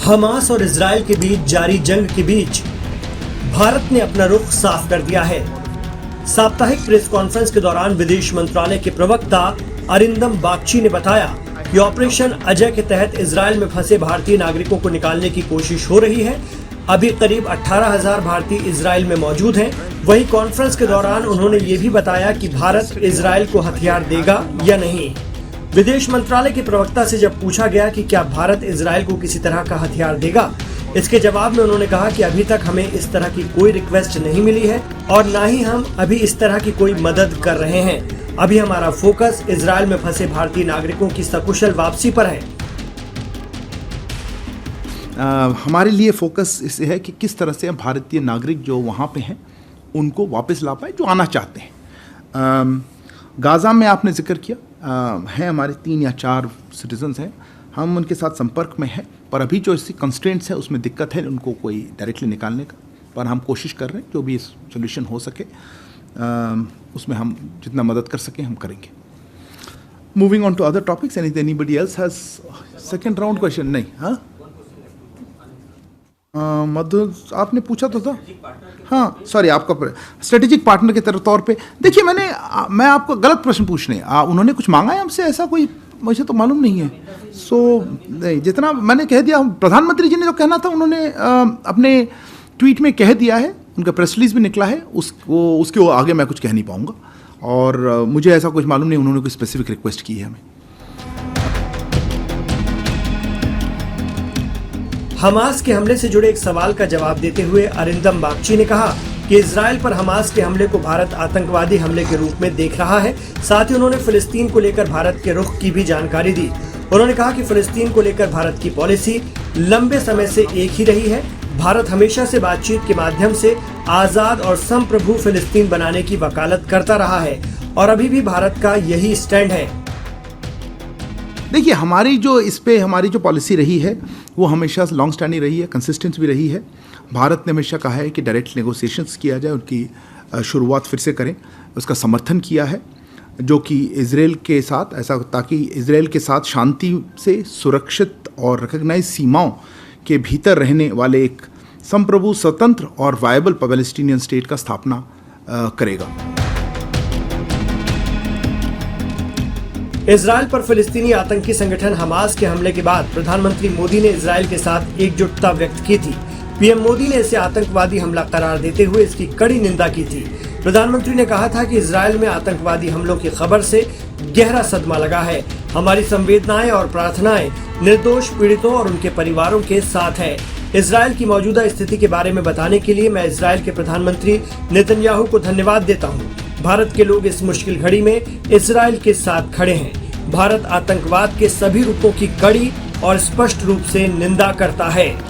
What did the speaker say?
Hamas और Israel के बीच जारी जंग के बीच भारत ने अपना रुख साफ कर दिया है। साप्ताहिक प्रेस कॉन्फ्रेंस के दौरान विदेश मंत्रालय के प्रवक्ता अरिंदम बागची ने बताया कि ऑपरेशन अजय के तहत इजराइल में फंसे भारतीय नागरिकों को निकालने की कोशिश हो रही है। अभी करीब 18,000 भारतीय इजराइल में मौजूद हैं। वहीं कॉन्फ्रेंस के दौरान उन्होंने ये भी बताया कि भारत इजराइल को हथियार देगा या नहीं। विदेश मंत्रालय के प्रवक्ता से जब पूछा गया कि क्या भारत इजराइल को किसी तरह का हथियार देगा, इसके जवाब में उन्होंने कहा कि अभी तक हमें इस तरह की कोई रिक्वेस्ट नहीं मिली है और न ही हम अभी इस तरह की कोई मदद कर रहे हैं। अभी हमारा फोकस इजराइल में फंसे भारतीय नागरिकों की सकुशल वापसी पर है। हमारे लिए फोकस इससे है कि किस तरह से भारतीय नागरिक जो वहाँ पे हैं उनको वापस ला पाए, जो आना चाहते हैं। गाज़ा में आपने जिक्र किया, हैं हमारे 3 या 4 सिटीजन्स हैं, हम उनके साथ संपर्क में हैं, पर अभी जो इसकी कंस्ट्रेंट्स है उसमें दिक्कत है उनको कोई डायरेक्टली निकालने का, पर हम कोशिश कर रहे हैं जो भी सोल्यूशन हो सके उसमें हम जितना मदद कर सकें हम करेंगे। Moving on to other topics, anybody else has second round question? नहीं। हाँ मधु आपने पूछा तो था। हाँ सॉरी, आपका स्ट्रेटेजिक पार्टनर के तौर पे देखिए, मैं आपको गलत प्रश्न पूछने, उन्होंने कुछ मांगा है हमसे, ऐसा कोई मुझे तो मालूम नहीं है। नहीं, जितना मैंने कह दिया, प्रधानमंत्री जी ने जो कहना था उन्होंने अपने ट्वीट में कह दिया है, उनका प्रेस रिलीज भी निकला है, उसके आगे मैं कुछ कह नहीं पाऊंगा और मुझे ऐसा कुछ मालूम नहीं उन्होंने कोई स्पेसिफिक रिक्वेस्ट की है हमें। हमास के हमले से जुड़े एक सवाल का जवाब देते हुए अरिंदम बागची ने कहा कि इजराइल पर हमास के हमले को भारत आतंकवादी हमले के रूप में देख रहा है। साथ ही उन्होंने फिलिस्तीन को लेकर भारत के रुख की भी जानकारी दी। उन्होंने कहा कि फिलिस्तीन को लेकर भारत की पॉलिसी लंबे समय से एक ही रही है। भारत हमेशा से बातचीत के माध्यम से आजाद और संप्रभु फिलिस्तीन बनाने की वकालत करता रहा है और अभी भी भारत का यही स्टैंड है। देखिए, हमारी जो पॉलिसी रही है वो हमेशा लॉन्ग स्टैंडिंग रही है, कंसिस्टेंट भी रही है। भारत ने हमेशा कहा है कि डायरेक्ट नेगोशिएशंस किया जाए, उनकी शुरुआत फिर से करें, उसका समर्थन किया है, जो कि इजराइल के साथ ऐसा, ताकि इजराइल के साथ शांति से सुरक्षित और रिकॉग्नाइज सीमाओं के भीतर रहने वाले एक संप्रभु, स्वतंत्र और वायबल पैलेस्टीनियन स्टेट का स्थापना करेगा। इजराइल पर फिलिस्तीनी आतंकी संगठन हमास के हमले के बाद प्रधानमंत्री मोदी ने इजराइल के साथ एकजुटता व्यक्त की थी। पीएम मोदी ने इसे आतंकवादी हमला करार देते हुए इसकी कड़ी निंदा की थी। प्रधानमंत्री ने कहा था कि इजराइल में आतंकवादी हमलों की खबर से गहरा सदमा लगा है। हमारी संवेदनाएं और प्रार्थनाएं निर्दोष पीड़ितों और उनके परिवारों के साथ है। इजराइल की मौजूदा स्थिति के बारे में बताने के लिए मैं इजराइल के प्रधानमंत्री नेतन्याहू को धन्यवाद देता हूँ। भारत के लोग इस मुश्किल घड़ी में इजराइल के साथ खड़े हैं। भारत आतंकवाद के सभी रूपों की कड़ी और स्पष्ट रूप से निंदा करता है।